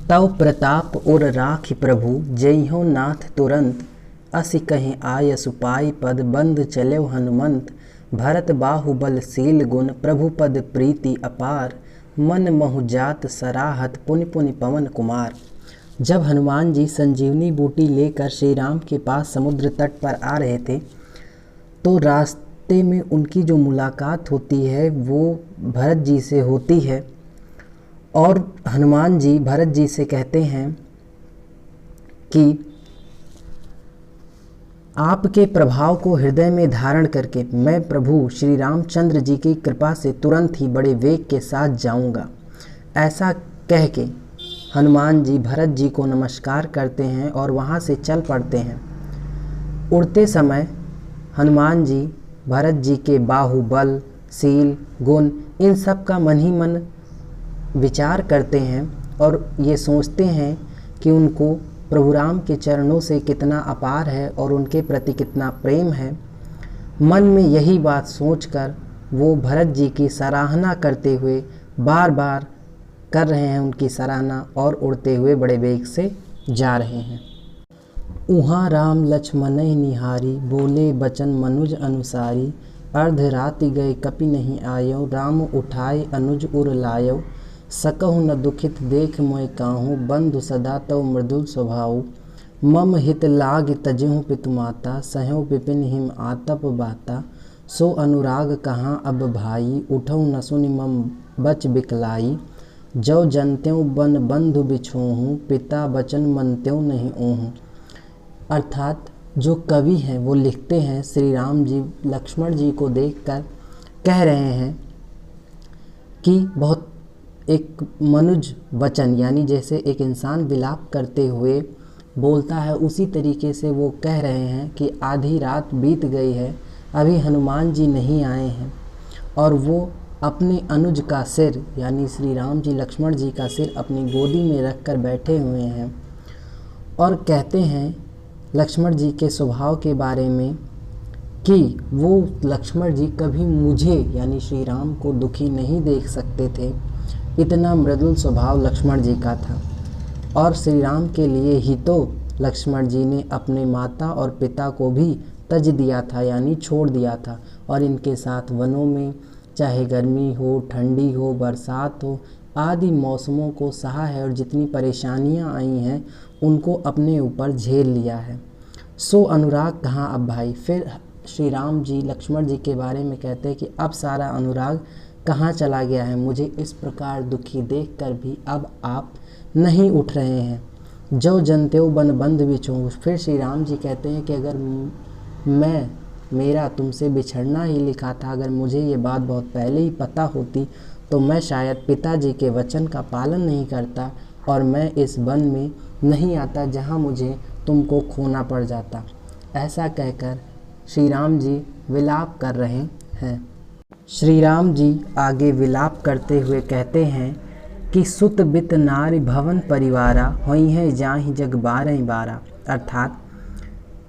तव प्रताप और राखि प्रभु जइहो नाथ तुरंत। असि कहीं आय सुपाई पद बंद चलेव हनुमंत। भरत बाहुबल शील गुण प्रभु पद प्रीति अपार। मन महु जात सराहत पुनि पुनि पवन कुमार। जब हनुमान जी संजीवनी बूटी लेकर श्री राम के पास समुद्र तट पर आ रहे थे तो रास्ते में उनकी जो मुलाकात होती है वो भरत जी से होती है और हनुमान जी भरत जी से कहते हैं कि आपके प्रभाव को हृदय में धारण करके मैं प्रभु श्री रामचंद्र जी की कृपा से तुरंत ही बड़े वेग के साथ जाऊंगा। ऐसा कह के हनुमान जी भरत जी को नमस्कार करते हैं और वहाँ से चल पड़ते हैं। उड़ते समय हनुमान जी भरत जी के बाहुबल शील गुण इन सब का मन ही मन विचार करते हैं और ये सोचते हैं कि उनको प्रभु राम के चरणों से कितना अपार है और उनके प्रति कितना प्रेम है। मन में यही बात सोचकर वो भरत जी की सराहना करते हुए बार बार कर रहे हैं उनकी सराहना और उड़ते हुए बड़े वेग से जा रहे हैं। उहाँ राम लक्ष्मणहि निहारी बोले बचन मनुज अनुसारी। अर्ध राति गए कपि नहीं आयो राम उठाए अनुज उर लायो। सकहु न दुखित देख मोय काहू बंधु सदा तव मृदुल स्वभाव। मम हित लाग तजहु पितु माता सहु विपिन हिम आतप बाता। सो अनुराग कहाँ अब भाई उठऊ न सुनि मम बच बिकलाई। जो जनत्यों बन बंधु बिछोहूँ पिता बचन मनत्यों नहीं ओहूँ। अर्थात जो कवि हैं वो लिखते हैं श्री राम जी लक्ष्मण जी को देखकर कह रहे हैं कि बहुत एक मनुज वचन यानी जैसे एक इंसान विलाप करते हुए बोलता है उसी तरीके से वो कह रहे हैं कि आधी रात बीत गई है अभी हनुमान जी नहीं आए हैं और वो अपने अनुज का सिर यानी श्री राम जी लक्ष्मण जी का सिर अपनी गोदी में रखकर बैठे हुए हैं और कहते हैं लक्ष्मण जी के स्वभाव के बारे में कि वो लक्ष्मण जी कभी मुझे यानी श्री राम को दुखी नहीं देख सकते थे। इतना मृदुल स्वभाव लक्ष्मण जी का था और श्री राम के लिए ही तो लक्ष्मण जी ने अपने माता और पिता को भी तज दिया था यानी छोड़ दिया था और इनके साथ वनों में चाहे गर्मी हो ठंडी हो बरसात हो आदि मौसमों को सहा है और जितनी परेशानियां आई हैं उनको अपने ऊपर झेल लिया है। सो अनुराग कहाँ अब भाई। फिर श्री राम जी लक्ष्मण जी के बारे में कहते हैं कि अब सारा अनुराग कहाँ चला गया है। मुझे इस प्रकार दुखी देखकर भी अब आप नहीं उठ रहे हैं। जो जनत्यो बन बंध बिछो। फिर श्री राम जी कहते हैं कि अगर मेरा तुमसे बिछड़ना ही लिखा था अगर मुझे ये बात बहुत पहले ही पता होती तो मैं शायद पिताजी के वचन का पालन नहीं करता और मैं इस वन में नहीं आता जहाँ मुझे तुमको खोना पड़ जाता। ऐसा कहकर श्री राम जी विलाप कर रहे हैं। श्री राम जी आगे विलाप करते हुए कहते हैं कि सुत बित नारी भवन परिवारा होई है जाहि जग बारह बारा। अर्थात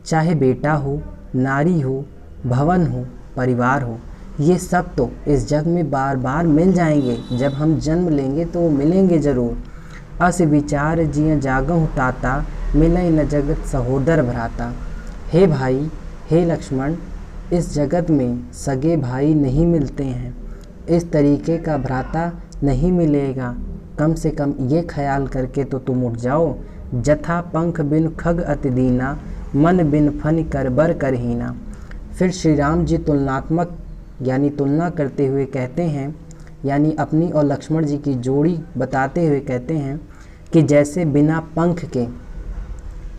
चाहे बेटा हो नारी हो भवन हो परिवार हो ये सब तो इस जग में बार बार मिल जाएंगे। जब हम जन्म लेंगे तो वो मिलेंगे ज़रूर। अस विचार जिय जागहु ताता मिलय न जगत सहोदर भ्राता। हे भाई हे लक्ष्मण इस जगत में सगे भाई नहीं मिलते हैं इस तरीके का भ्राता नहीं मिलेगा। कम से कम ये ख्याल करके तो तुम उठ जाओ। जथा पंख बिन खग अति दीना मन बिन फन कर बर करहीना। फिर श्री राम जी तुलनात्मक यानी तुलना करते हुए कहते हैं यानी अपनी और लक्ष्मण जी की जोड़ी बताते हुए कहते हैं कि जैसे बिना पंख के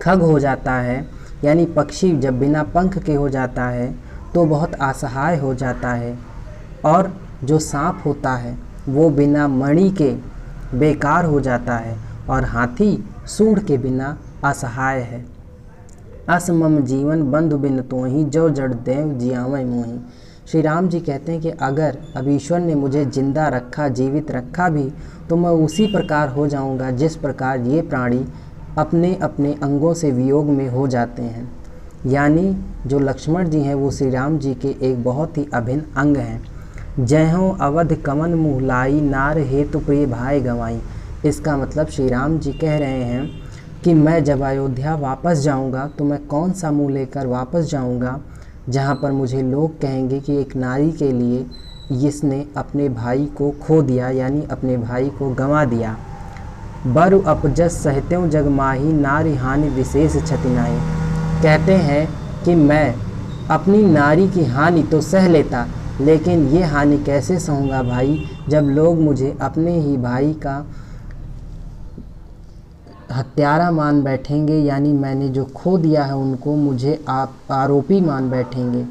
खग हो जाता है यानी पक्षी जब बिना पंख के हो जाता है तो बहुत असहाय हो जाता है और जो सांप होता है वो बिना मणि के बेकार हो जाता है और हाथी सूंड के बिना असहाय है। असमम जीवन बंधु बिन तोहि जो जड़ देव जियावै मोहि। श्री राम जी कहते हैं कि अगर अब ईश्वर ने मुझे जिंदा रखा जीवित रखा भी तो मैं उसी प्रकार हो जाऊंगा जिस प्रकार ये प्राणी अपने अपने अंगों से वियोग में हो जाते हैं। यानी जो लक्ष्मण जी हैं वो श्री राम जी के एक बहुत ही अभिन्न अंग हैं। जय हो अवध कमन मुहलाई नार हेतु प्रिय भाई गवाई। इसका मतलब श्री राम जी कह रहे हैं कि मैं जब अयोध्या वापस जाऊंगा तो मैं कौन सा मुंह लेकर वापस जाऊंगा जहां पर मुझे लोग कहेंगे कि एक नारी के लिए जिसने अपने भाई को खो दिया, यानी अपने भाई को गंवा दिया। बरु अपजस सहत्यों जग माही, नारी हानि विशेष क्षतिनाई। कहते हैं कि मैं अपनी नारी की हानि तो सह लेता, लेकिन ये हानि कैसे सहूँगा भाई, जब लोग मुझे अपने ही भाई का हत्यारा मान बैठेंगे, यानी मैंने जो खो दिया है उनको मुझे आप आरोपी मान बैठेंगे।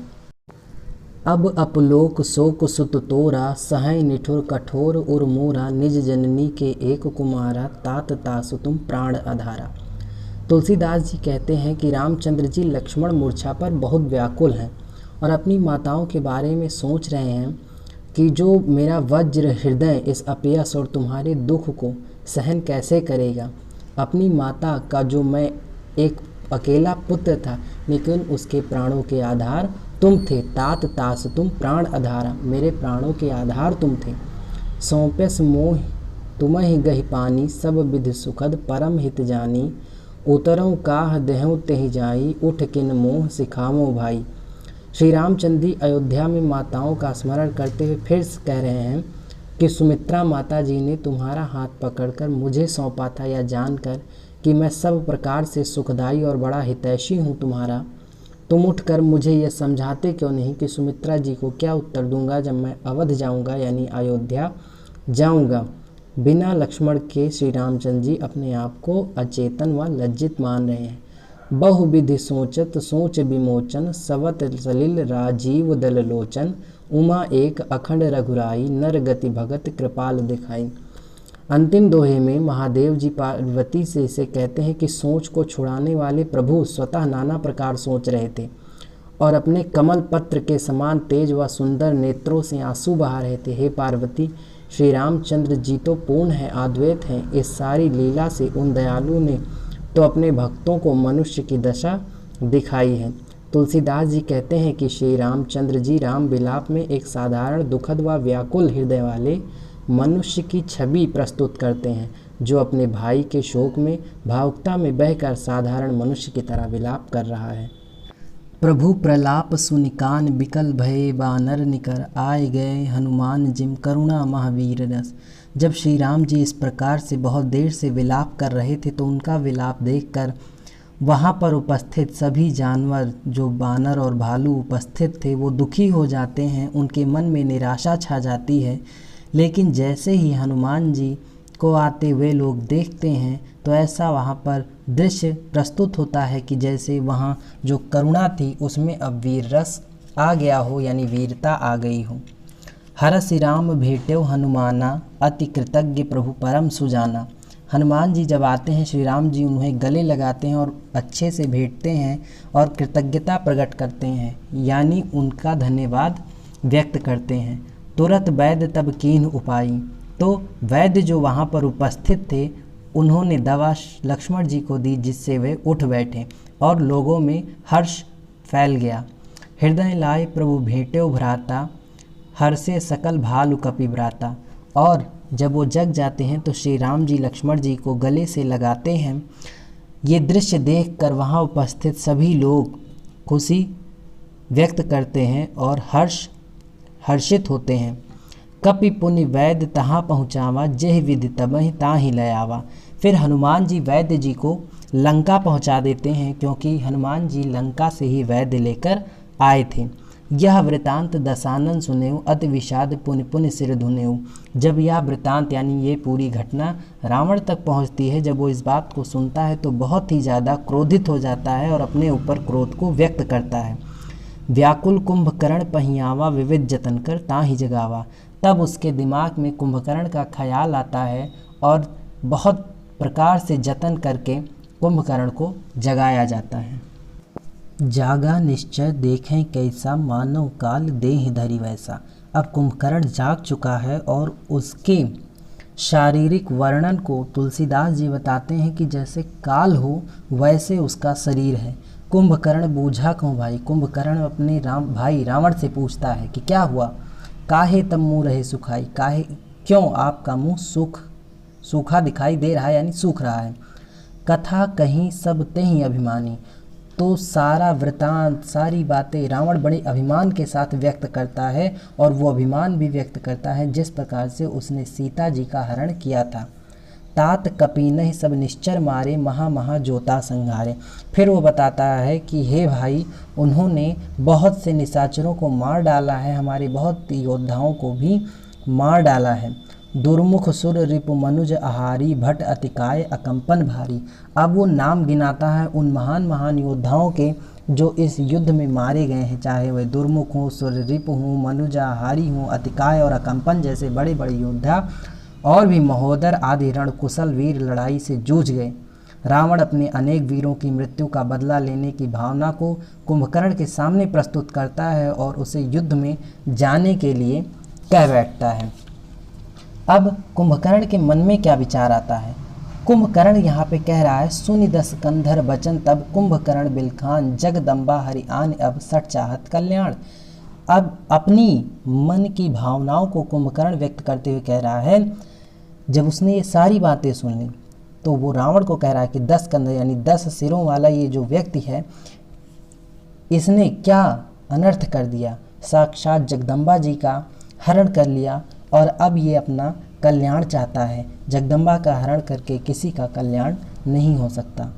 अब अपलोक शोक सुत तोरा, सहै निठुर कठोर उर मोरा, निज जननी के एक कुमारा, तात तासु तुम प्राण आधारा। तुलसीदास जी कहते हैं कि रामचंद्र जी लक्ष्मण मूर्छा पर बहुत व्याकुल हैं और अपनी माताओं के बारे में सोच रहे हैं कि जो मेरा वज्र हृदय इस अपयस और तुम्हारे दुख को सहन कैसे करेगा। अपनी माता का जो मैं एक अकेला पुत्र था, लेकिन उसके प्राणों के आधार तुम थे। तात तास तुम प्राण आधारा, मेरे प्राणों के आधार तुम थे। सौंपेस मोह तुम्हि गहि पानी, सब विधि सुखद परम हित जानी, उतरऊँ काह देहूँ तेहि जाई, उठ किन मोह सिखावो भाई। श्री रामचंद्र जी अयोध्या में माताओं का स्मरण करते हुए फिर कह रहे हैं कि सुमित्रा माता जी ने तुम्हारा हाथ पकड़कर मुझे सौंपा था, या जानकर कि मैं सब प्रकार से सुखदाई और बड़ा हितैषी हूँ तुम्हारा, तुम उठकर मुझे यह समझाते क्यों नहीं कि सुमित्रा जी को क्या उत्तर दूंगा जब मैं अवध जाऊंगा, यानी अयोध्या जाऊंगा। बिना लक्ष्मण के श्री रामचंद्र जी अपने आप को अचेतन व लज्जित मान रहे हैं। बहुविधि सोचत सोच विमोचन, सवत सलिल राजीव दल लोचन, उमा एक अखंड रघुराई, नर गति भगत कृपाल दिखाई। अंतिम दोहे में महादेव जी पार्वती से इसे कहते हैं कि सोच को छुड़ाने वाले प्रभु स्वतः नाना प्रकार सोच रहे थे और अपने कमल पत्र के समान तेज व सुंदर नेत्रों से आंसू बहा रहे थे। हे पार्वती, श्री रामचंद्र जी तो पूर्ण है, अद्वैत हैं। इस सारी लीला से उन दयालु ने तो अपने भक्तों को मनुष्य की दशा दिखाई है। तुलसीदास जी कहते हैं कि श्री रामचंद्र जी राम विलाप में एक साधारण दुखद व व्याकुल हृदय वाले मनुष्य की छवि प्रस्तुत करते हैं, जो अपने भाई के शोक में भावुकता में बहकर साधारण मनुष्य की तरह विलाप कर रहा है। प्रभु प्रलाप सुनिकान बिकल भये, बानर निकर आए गए हनुमान जिम, करुणा महावीर रस। जब श्री राम जी इस प्रकार से बहुत देर से विलाप कर रहे थे तो उनका विलाप देखकर वहाँ पर उपस्थित सभी जानवर, जो बानर और भालू उपस्थित थे, वो दुखी हो जाते हैं, उनके मन में निराशा छा जाती है। लेकिन जैसे ही हनुमान जी को आते हुए लोग देखते हैं तो ऐसा वहाँ पर दृश्य प्रस्तुत होता है कि जैसे वहाँ जो करुणा थी उसमें अब वीर रस आ गया हो, यानी वीरता आ गई हो। हरसि राम भेट्यो हनुमाना, अति कृतज्ञ प्रभु परम सुजाना। हनुमान जी जब आते हैं, श्री राम जी उन्हें गले लगाते हैं और अच्छे से भेंटते हैं और कृतज्ञता प्रकट करते हैं, यानी उनका धन्यवाद व्यक्त करते हैं। तुरंत वैद्य तब कीन्ह उपाई, तो वैद्य जो वहाँ पर उपस्थित थे उन्होंने दवा लक्ष्मण जी को दी, जिससे वे उठ बैठे और लोगों में हर्ष फैल गया। हृदय लाए प्रभु भेट्यो भ्राता, हर्षे सकल भालु कपि भ्राता। और जब वो जग जाते हैं तो श्री राम जी लक्ष्मण जी को गले से लगाते हैं। ये दृश्य देखकर वहाँ उपस्थित सभी लोग खुशी व्यक्त करते हैं और हर्षित होते हैं। कपि पुनि वैद्य तहाँ पहुँचावा, जेह विधि तबहि ताहि लयावा। फिर हनुमान जी वैद्य जी को लंका पहुँचा देते हैं, क्योंकि हनुमान जी लंका से ही वैद्य लेकर आए थे। यह वृतांत दशानन सुनेऊ, अति विषाद पुनि पुनि सिर धुनेऊ। जब यह वृतांत यानी ये पूरी घटना रावण तक पहुंचती है, जब वो इस बात को सुनता है तो बहुत ही ज़्यादा क्रोधित हो जाता है और अपने ऊपर क्रोध को व्यक्त करता है। व्याकुल कुंभकर्ण पहियावा, विविध जतन कर ताहि जगावा। तब उसके दिमाग में कुंभकर्ण का ख्याल आता है और बहुत प्रकार से जतन करके कुंभकर्ण को जगाया जाता है। जागा निश्चय देखें कैसा, मानव काल देह धरी वैसा। अब कुंभकर्ण जाग चुका है और उसके शारीरिक वर्णन को तुलसीदास जी बताते हैं कि जैसे काल हो वैसे उसका शरीर है। कुंभकर्ण बूझा क्यों भाई। कुंभकर्ण अपने भाई रावण से पूछता है कि क्या हुआ। काहे तब मुँह रहे सुखाई, काहे क्यों आपका मुँह सूख सूखा दिखाई दे रहा है यानी सूख रहा है। कथा कहीं सब तेहि अभिमानी, तो सारा वृतांत सारी बातें रावण बड़े अभिमान के साथ व्यक्त करता है और वो अभिमान भी व्यक्त करता है जिस प्रकार से उसने सीता जी का हरण किया था। तात कपीनहि सब निश्चर मारे, महा महा जोता संघारे। फिर वो बताता है कि हे भाई, उन्होंने बहुत से निशाचरों को मार डाला है, हमारे बहुत योद्धाओं को भी मार डाला है। दुर्मुख सुर रिपु मनुज आहारी, भट अतिकाय अकंपन भारी। अब वो नाम गिनाता है उन महान महान योद्धाओं के जो इस युद्ध में मारे गए हैं, चाहे वह दुर्मुख हों, सुर रिपु हों, मनुज आहारी हों, अतिकाय और अकंपन जैसे बड़े बड़े योद्धा और भी महोदर आदि रणकुशल वीर लड़ाई से जूझ गए। रावण अपने अनेक वीरों की मृत्यु का बदला लेने की भावना को कुंभकर्ण के सामने प्रस्तुत करता है और उसे युद्ध में जाने के लिए कह बैठता है। अब कुंभकर्ण के मन में क्या विचार आता है? कुंभकर्ण यहाँ पे कह रहा है, सुनि दस कंधर बचन तब कुंभकर्ण बिलखान, जगदम्बा हरि आन अब सठ चाहत कल्याण। अब अपनी मन की भावनाओं को कुंभकर्ण व्यक्त करते हुए कह रहा है, जब उसने ये सारी बातें सुन ली तो वो रावण को कह रहा है कि 10 कंधे यानी 10 सिरों वाला ये जो व्यक्ति है, इसने क्या अनर्थ कर दिया, साक्षात जगदम्बा जी का हरण कर लिया और अब ये अपना कल्याण चाहता है। जगदम्बा का हरण करके किसी का कल्याण नहीं हो सकता।